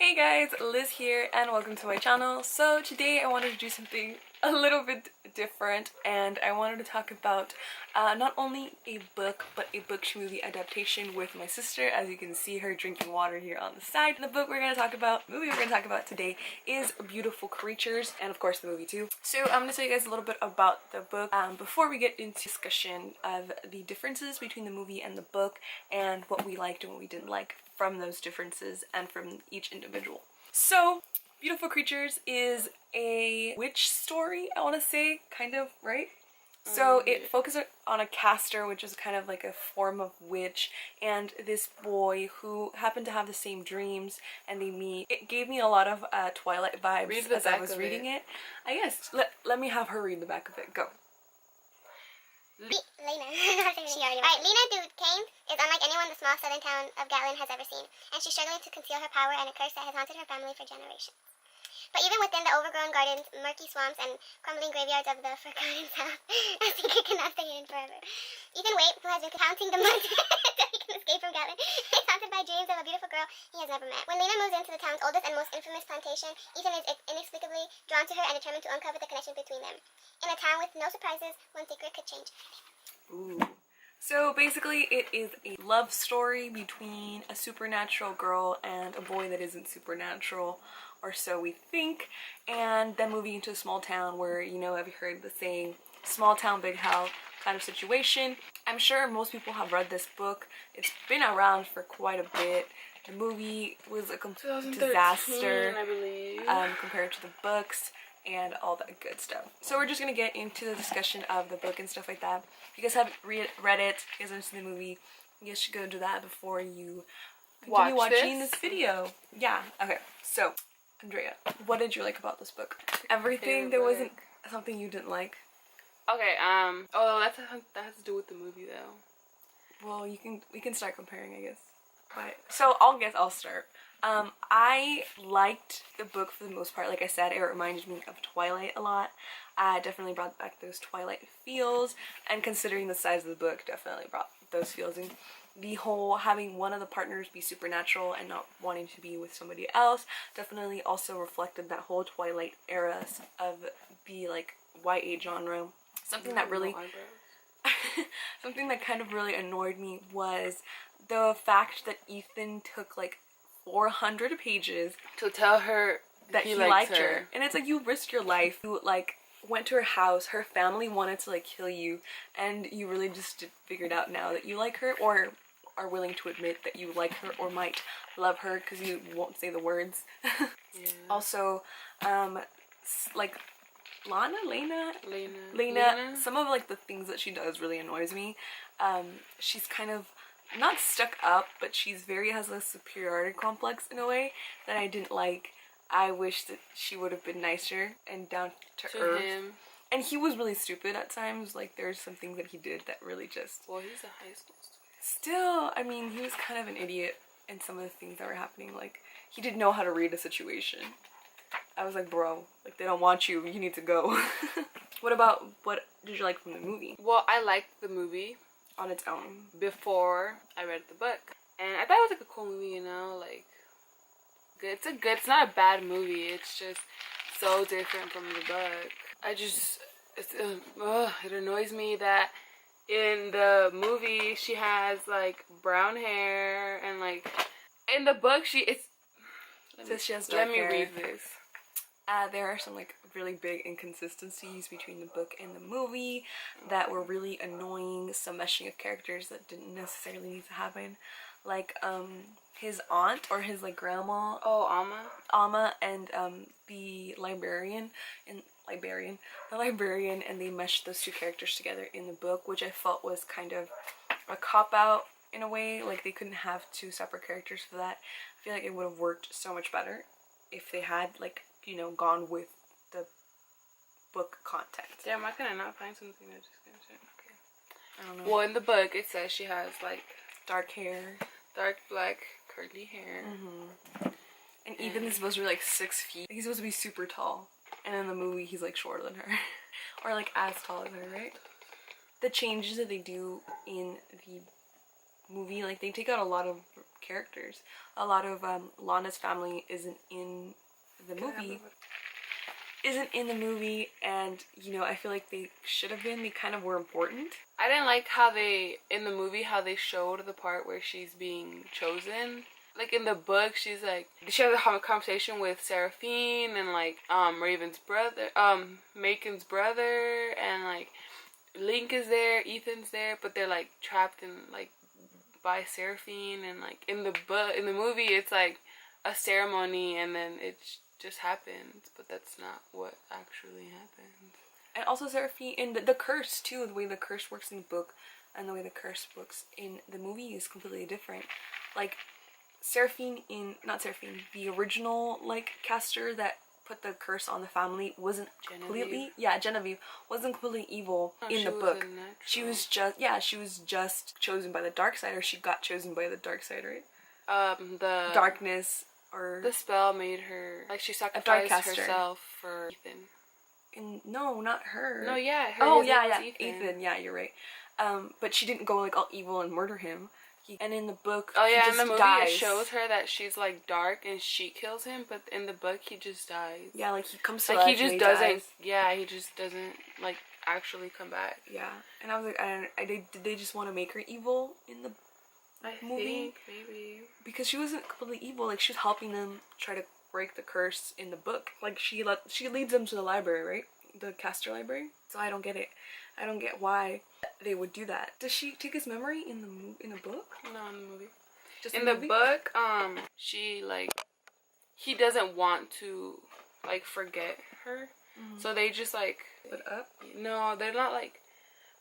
Hey guys, Liz here and welcome to my channel. So today I wanted to do something a little bit different and I wanted to talk about not only a book but a book to movie adaptation with my sister. As you can see her drinking water here on the side. The book we're going to talk about, movie we're going to talk about today is Beautiful Creatures, and of course the movie too. So I'm going to tell you guys a little bit about the book before we get into discussion of the differences between the movie and the book and what we liked and what we didn't like from those differences and from each individual. So Beautiful Creatures is a witch story, I want to say, kind of, right? So it focuses on a caster, which is kind of like a form of witch, and this boy who happened to have the same dreams, and they meet. It gave me a lot of Twilight vibes as I was reading it. I guess, let me have her read the back of it. Go. Lena. Alright, Lena Duquesne is unlike anyone the small southern town of Gatlin has ever seen, and she's struggling to conceal her power and a curse that has haunted her family for generations. But even within the overgrown gardens, murky swamps, and crumbling graveyards of the forgotten south, a secret cannot stay hidden forever. Ethan Waite, who has been counting the months so he can escape from Gatlin, is haunted by dreams of a beautiful girl he has never met. When Lena moves into the town's oldest and most infamous plantation, Ethan is inexplicably drawn to her and determined to uncover the connection between them. In a town with no surprises, one secret could change everything. Ooh. So basically it is a love story between a supernatural girl and a boy that isn't supernatural, or so we think, and then moving into a small town where, you know, have you heard the saying, small town, big hell kind of situation. I'm sure most people have read this book. It's been around for quite a bit. The movie was a complete disaster, I believe, compared to the books and all that good stuff. So we're just gonna get into the discussion of the book and stuff like that. If you guys haven't read it, if you guys haven't seen the movie, you guys should go do that before you continue watching this video. Yeah, okay. So, Andrea, what did you like about this book? Everything. There wasn't something you didn't like? Okay, that has to do with the movie though. Well, we can start comparing, I guess. But, so I'll start. I liked the book for the most part. Like I said, it reminded me of Twilight a lot. Definitely brought back those Twilight feels, and considering the size of the book, definitely brought those feels. And the whole having one of the partners be supernatural and not wanting to be with somebody else definitely also reflected that whole Twilight era of the like YA genre. Something that really something that kind of really annoyed me was the fact that Ethan took like 400 pages to tell her that he liked her. And it's like, you risked your life, you like went to her house, her family wanted to like kill you, and you really just figured out now that you like her, or are willing to admit that you like her or might love her because you won't say the words. Yeah. Also, like Lena, some of like the things that she does really annoys me. She's kind of not stuck up, but she's has a superiority complex in a way that I didn't like. I wish that she would have been nicer and down to earth. Him. And he was really stupid at times. Like, there's some things that he did that really just... Well, he's a high school student. Still, I mean, he was kind of an idiot in some of the things that were happening. Like, he didn't know how to read a situation. I was like, bro, like, they don't want you. You need to go. What did you like from the movie? Well, I liked the movie on its own before I read the book, and I thought it was like a cool movie, you know, like good. It's not a bad movie. It's just so different from the book. It annoys me that in the movie she has like brown hair, and like in the book she has dark hair. Let me read this. There are some like really big inconsistencies between the book and the movie that were really annoying. Some meshing of characters that didn't necessarily need to happen, like his aunt or his like grandma. Oh, Amma, and the librarian, and they meshed those two characters together in the book, which I felt was kind of a cop-out in a way. Like, they couldn't have two separate characters for that. I feel like it would have worked so much better if they had, like, you know, gone with the book content. Damn, I could not find something that just gonna say. Okay. I don't know. Well, in the book it says she has like dark hair, dark black curly hair. And Ethan is supposed to be like 6 feet. He's supposed to be super tall, and in the movie he's like shorter than her, or like as tall as her, right? The changes that they do in the movie, like they take out a lot of characters. A lot of Lana's family isn't in the movie. And you know, I feel like they should have been. They kind of were important. I didn't like how they, in the movie, how they showed the part where she's being chosen. Like in the book, she's like, she has a conversation with Seraphine and like Raven's brother, Macon's brother, and like Link is there, Ethan's there, but they're like trapped in like by Seraphine. And like in the book, in the movie, it's like a ceremony and then it just happens, but that's not what actually happened. And also Seraphine, in the curse too, the way the curse works in the book and the way the curse works in the movie is completely different. Like Seraphine the original like caster that put the curse on the family wasn't Genevieve wasn't completely evil in the book. She was just chosen by the dark side, or she got chosen by the dark side, right? The darkness, or the spell made her, like, she sacrificed herself for Ethan. No, not her. No, yeah, her. Oh yeah, Ethan. Yeah, you're right. But she didn't go like all evil and murder him. And in the book, oh yeah, he in the movie dies. It shows her that she's like dark and she kills him, but in the book he just dies. Yeah, like he comes to like life. He just doesn't. Yeah, he just doesn't like actually come back. Yeah, and I was like, did they just want to make her evil in the movie? Think maybe because she wasn't completely evil. Like she was helping them try to break the curse in the book. Like she leads them to the library, right? The caster library. So I don't get it. I don't get why they would do that. Does she take his memory in the book? No, in the movie. Just in the book, she like, he doesn't want to like forget her, so they just like split up. No, they're not like.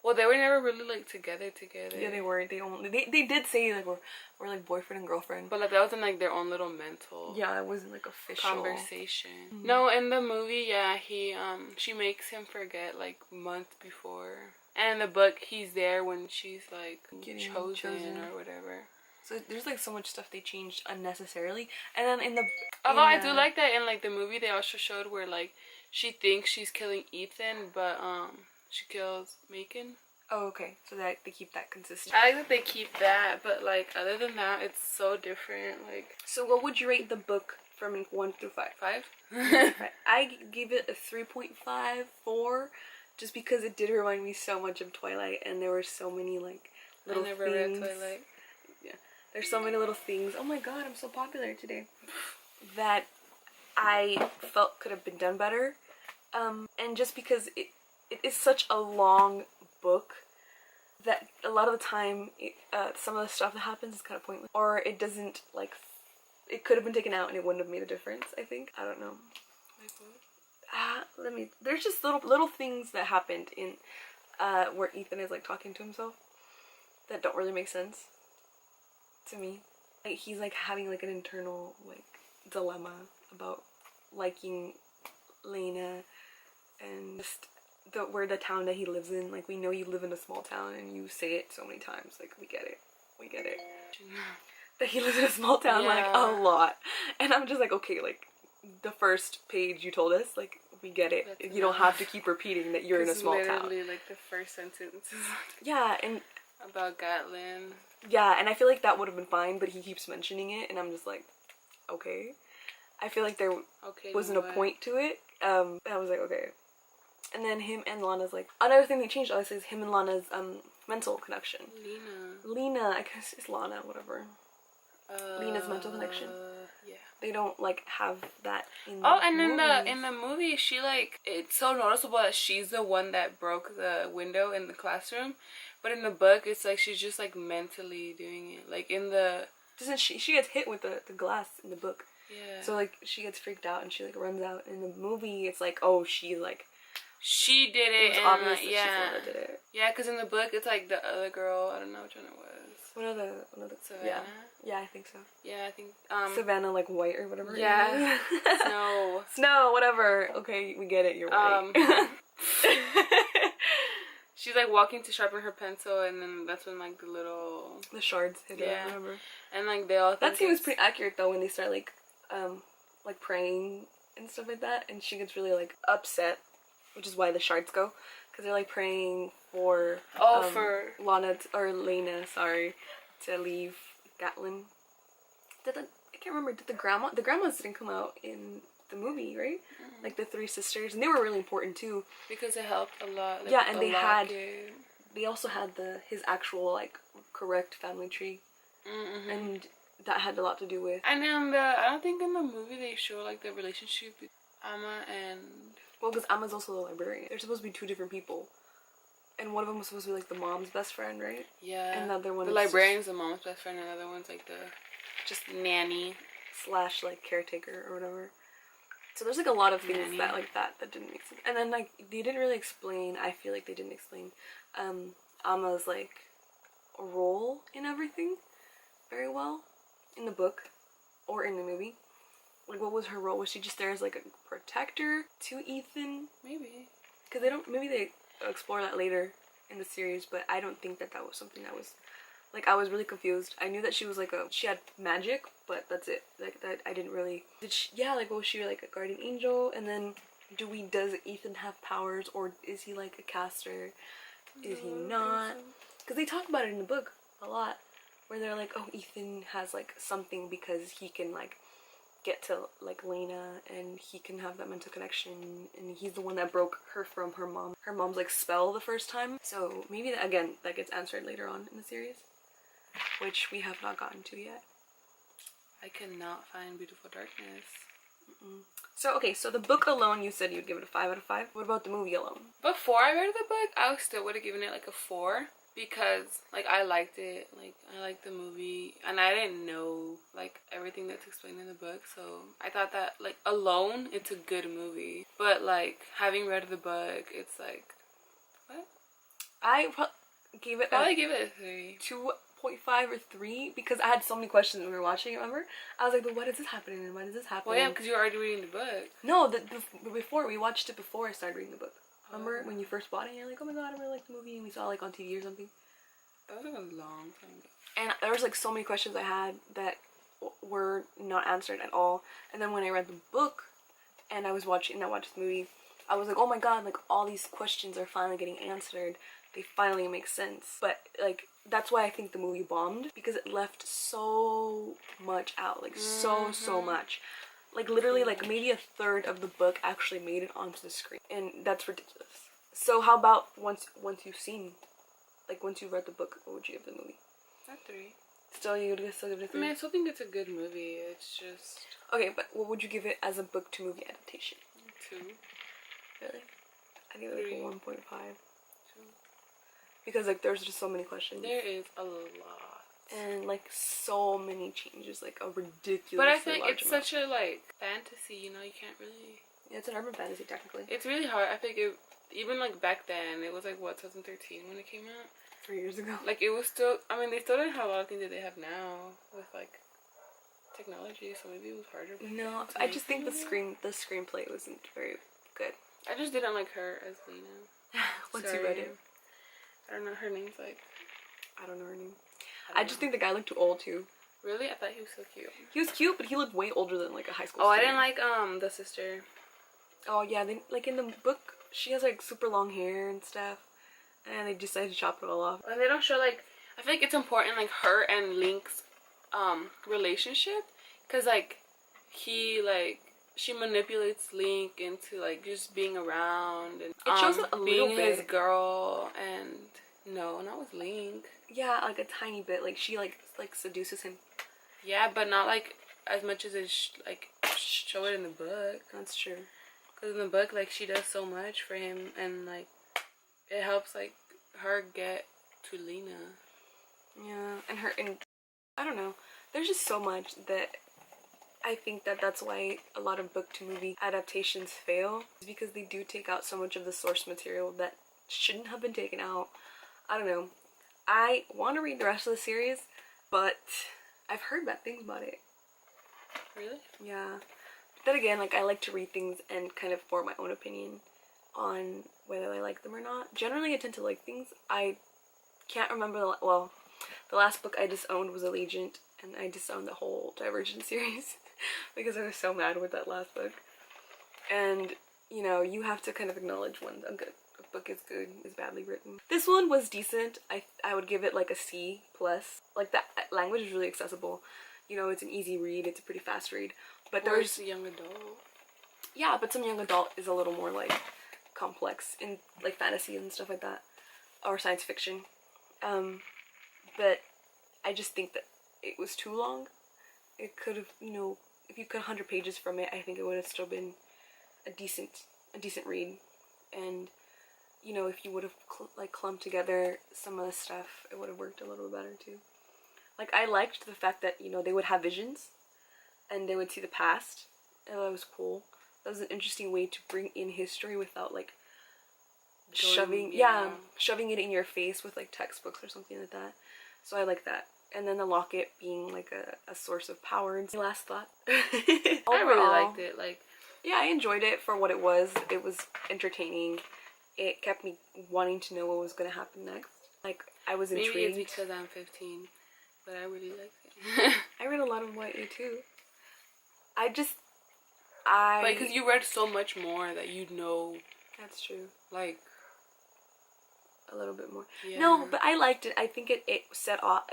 Well, they were never really like together. Yeah, they were. They did say like we're like boyfriend and girlfriend, but like that wasn't like their own little mental. Yeah, it wasn't like official conversation. No, in the movie, yeah, she makes him forget like months before, and in the book, he's there when she's like getting chosen or whatever. So there's like so much stuff they changed unnecessarily, and then in the although I do like that in like the movie they also showed where like she thinks she's killing Ethan, but she kills Macon. Oh, okay. So that they keep that consistent. I like that they keep that, but like other than that, it's so different. Like, so what would you rate the book from 1 through 5? 5? I gave it a 3.54, just because it did remind me so much of Twilight, and there were so many like little things. I never read Twilight. Yeah, there's so many little things. Oh my god, I'm so popular today. That I felt could have been done better, and just because it is such a long book that a lot of the time some of the stuff that happens is kind of pointless, or it doesn't like, it could have been taken out and it wouldn't have made a difference. I think, I don't know. There's just little things that happened in where Ethan is like talking to himself that don't really make sense to me. Like he's like having like an internal like dilemma about liking Lena, and just where the town that he lives in. Like, we know you live in a small town and you say it so many times. Like, we get it. That he lives in a small town, like, a lot. And I'm just like, okay, like, the first page you told us, like, we get it. That's you don't have to keep repeating that you're in a small town. Literally, like, the first sentence is yeah, and about Gatlin. Yeah, and I feel like that would have been fine, but he keeps mentioning it, and I'm just like, okay. I feel like there wasn't a point to it. I was like, okay. And then him and Lana's like, another thing they changed obviously is him and Lana's mental connection. Lena, I guess it's Lana, whatever. Lena's mental connection. Yeah. They don't like have that in and movies. in the movie she like, it's so noticeable that she's the one that broke the window in the classroom, but in the book it's like she's just like mentally doing it. Like in the doesn't she gets hit with the glass in the book. Yeah. So like she gets freaked out and she like runs out. In the movie it's like, oh, she like she did it, and obvious like, that yeah, she's the one that did it. Yeah, because in the book it's like the other girl. I don't know which one it was. What other Savannah? Yeah, I think so. Yeah, I think Savannah like White or whatever. Yeah. Snow, whatever. Okay, we get it. You're right. She's like walking to sharpen her pencil, and then that's when like the shards hit her. Whatever. And like they all. That scene was pretty accurate though, when they start like praying and stuff like that, and she gets really like upset, which is why the shards go, because they're like praying for for Lana or Lena, sorry, to leave Gatlin. I can't remember, did the grandmas didn't come out in the movie, right? Like the three sisters, and they were really important too. Because it helped a lot. Like, yeah, and they also had his actual like correct family tree. And that had a lot to do with. And then I don't think in the movie they show like the relationship with Amma and. Well, because Amma's also the librarian. They're supposed to be two different people, and one of them was supposed to be like the mom's best friend, right? Yeah. And the other one. The librarian's the mom's best friend, and the other one's like the just nanny / like caretaker or whatever. So there's like a lot of things that didn't make sense. And then like they didn't really explain. I feel like they didn't explain Amma's like role in everything very well in the book or in the movie. Like, what was her role? Was she just there as like a protector to Ethan? Maybe. Because maybe they explore that later in the series, but I don't think that was something that was, like, I was really confused. I knew that she was like she had magic, but that's it. Like, that I didn't really, was she like a guardian angel? And then does Ethan have powers, or is he like a caster? Is he not? Because they talk about it in the book a lot, where they're like, oh, Ethan has like something because he can like get to like Lena, and he can have that mental connection, and he's the one that broke her from her mom's like spell the first time. So maybe that gets answered later on in the series, which we have not gotten to yet. I cannot find Beautiful Darkness. So okay, so the book alone, you said you'd give it a 5 out of 5. What about the movie alone? Before I read the book, I still would have given it like a 4. Because, like, I liked it, like, I liked the movie, and I didn't know, like, everything that's explained in the book, so I thought that, like, alone, it's a good movie, but, like, having read the book, it's like, what? I gave it a 3. 2.5 or 3, because I had so many questions when we were watching it, remember? I was like, but what is this happening, and why does this happen? Well, yeah, because you were already reading the book. No, we watched it before I started reading the book. Remember when you first bought it and you're like, oh my god, I really like the movie, and we saw it like on TV or something? That was like a long time ago. And there was like so many questions I had that were not answered at all. And then when I read the book and I watched the movie, I was like, oh my god, like all these questions are finally getting answered. They finally make sense. But like that's why I think the movie bombed, because it left so much out, like so much. Like literally like maybe a third of the book actually made it onto the screen, and that's ridiculous. So how about once you've seen, like once you've read the book, what would you give the movie? A 3. Still, you would still give it a 3? I mean, I still think it's a good movie. It's just... Okay, but what would you give it as a book to movie adaptation? 2. Really? I give it like a 1.5. 2. Because like there's just so many questions. There is a lot. And like so many changes, like a ridiculous. But I think it's such a like fantasy, you know, you can't really. Yeah, it's an urban fantasy technically. It's really hard. I think even like back then, it was like what, 2013 when it came out. 3 years ago. Like it was still. I mean, they still didn't have a lot of things that they have now with like technology, so maybe it was harder. No, I just think the screenplay wasn't very good. I just didn't like her as Lena. Once you read it, I don't know her name's like. I don't know her name. I just think the guy looked too old too. Really? I thought he was so cute. He was cute, but he looked way older than like a high school student. I didn't like the sister. Oh yeah, like in the book, she has like super long hair and stuff, and they decided to chop it all off. And they don't show like, I feel like it's important like her and Link's relationship, cause like she manipulates Link into like just being around and it shows a being little bit. His girl, and no, not with Link. Yeah, like a tiny bit. Like she like seduces him. Yeah, but not like as much as it show it in the book. That's true. Cause in the book, like she does so much for him, and like it helps like her get to Lena. Yeah, and I don't know. There's just so much that I think that's why a lot of book to movie adaptations fail, is because they do take out so much of the source material that shouldn't have been taken out. I don't know. I want to read the rest of the series, but I've heard bad things about it. Really? Yeah. But then again, like I like to read things and kind of form my own opinion on whether I like them or not. Generally, I tend to like things. I can't remember the last book I disowned was Allegiant, and I disowned the whole Divergent series because I was so mad with that last book. And you know, you have to kind of acknowledge when a book is good is badly written. This one was decent. I would give it like a C plus. Like, the language is really accessible. You know, it's an easy read. It's a pretty fast read. But there's a young adult. Yeah, but some young adult is a little more like complex in like fantasy and stuff like that, or science fiction. But I just think that it was too long. It could have, you know, if you cut 100 pages from it, I think it would have still been a decent read. And, you know, if you would have like clumped together some of the stuff, it would have worked a little better too. Like, I liked the fact that, you know, they would have visions and they would see the past. And that was cool. That was an interesting way to bring in history without like shoving it in your face with like textbooks or something like that. So I like that. And then the locket being like a source of power. And last thought. I really liked it. Like, yeah, I enjoyed it for what it was. It was entertaining. It kept me wanting to know what was going to happen next. Like, I was intrigued. Maybe it's because I'm 15, but I really liked it. I read a lot of YA too. Like, because you read so much more that you know. That's true. Like, a little bit more. Yeah. No, but I liked it. I think it sought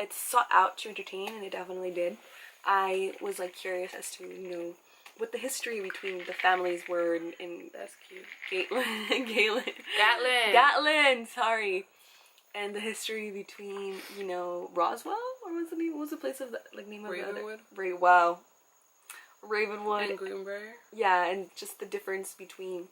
out to entertain, and it definitely did. I was like curious as to, you know, what the history between the families were and that's cute. Gatlin, sorry. And the history between, you know, Roswell, or what was the place of the like name of Ravenwood? the other? Ravenwood And Greenbrier. Yeah, and just the difference between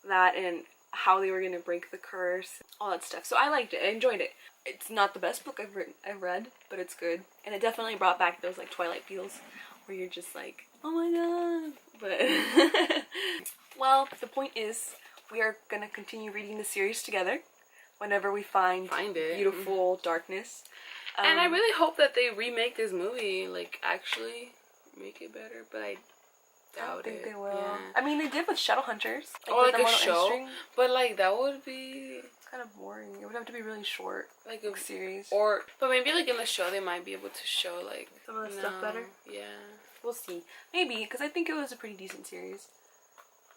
that and how they were gonna break the curse, all that stuff. So I liked it. I enjoyed it. It's not the best book I've read, but it's good, and it definitely brought back those like Twilight feels, where you're just like, oh my god. But well, the point is, we are gonna continue reading the series together whenever we find it. Beautiful Darkness. And I really hope that they remake this movie, like actually make it better, but I doubt think it. they will. Yeah. I mean, they did with Shadowhunters. Or with like the a show, string. but like that would be Kind of boring. It would have to be really short, like a series. But maybe like in the show they might be able to show like some of the stuff better. Yeah, we'll see. Maybe, because I think it was a pretty decent series,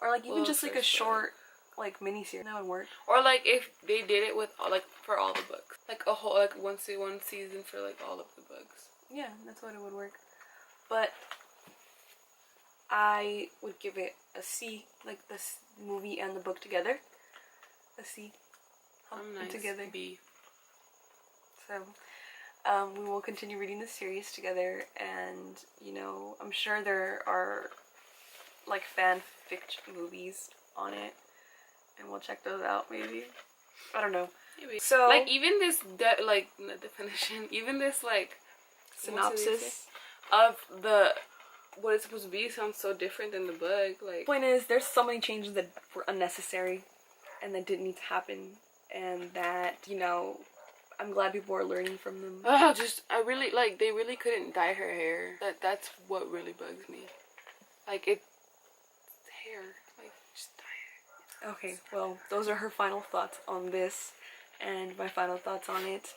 or like even just like a short like mini series that would work. Or like if they did it with like for all the books, like a whole like one season for like all of the books. Yeah, that's what it would work. But I would give it a C, like this movie and the book together. A C. Nice. Together. B. So we will continue reading the series together, and you know, I'm sure there are like fanfic movies on it, and we'll check those out maybe. I don't know. Maybe. So like even this like the definition, even this like synopsis of the what it's supposed to be sounds so different than the book. Like, point is, there's so many changes that were unnecessary and that didn't need to happen, and that, you know, I'm glad people are learning from them. I really like they really couldn't dye her hair. That's what really bugs me. Like hair. Like just dye it. Okay, well, those are her final thoughts on this, and my final thoughts on it.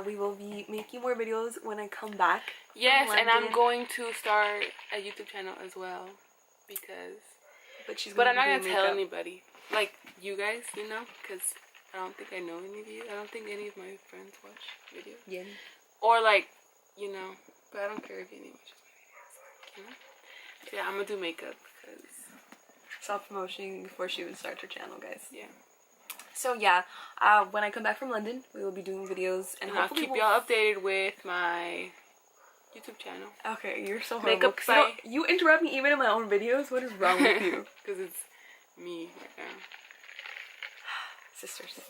We will be making more videos when I come back. Yes, and I'm going to start a YouTube channel as well, because. But I'm not gonna tell anybody, like you guys, you know, because I don't think I know any of you. I don't think any of my friends watch videos. Yeah. Or like, you know, but I don't care if any watches my videos. You know. So yeah, I'm gonna do makeup because self-promotion before she even starts her channel, guys. Yeah. So yeah, when I come back from London, we will be doing videos, and I'll keep y'all updated with my YouTube channel. Okay, you're so horrible. You interrupt me even in my own videos. What is wrong with you? Because it's me right now. Sisters.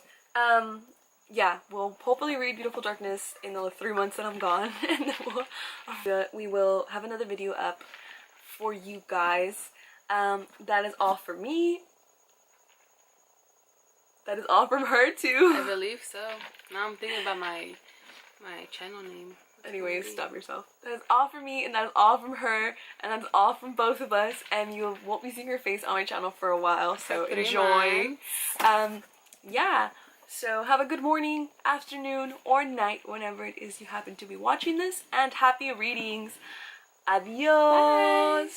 Yeah, we'll hopefully read Beautiful Darkness in the 3 months that I'm gone, and then we will have another video up for you guys. That is all for me. That is all from her too. I believe so. Now I'm thinking about my channel name. Anyways, stop yourself. That is all from me, and that is all from her, and that's all from both of us, and you won't be seeing her face on my channel for a while, so enjoy. Yeah, so have a good morning, afternoon, or night, whenever it is you happen to be watching this, and happy readings. Adios! Bye.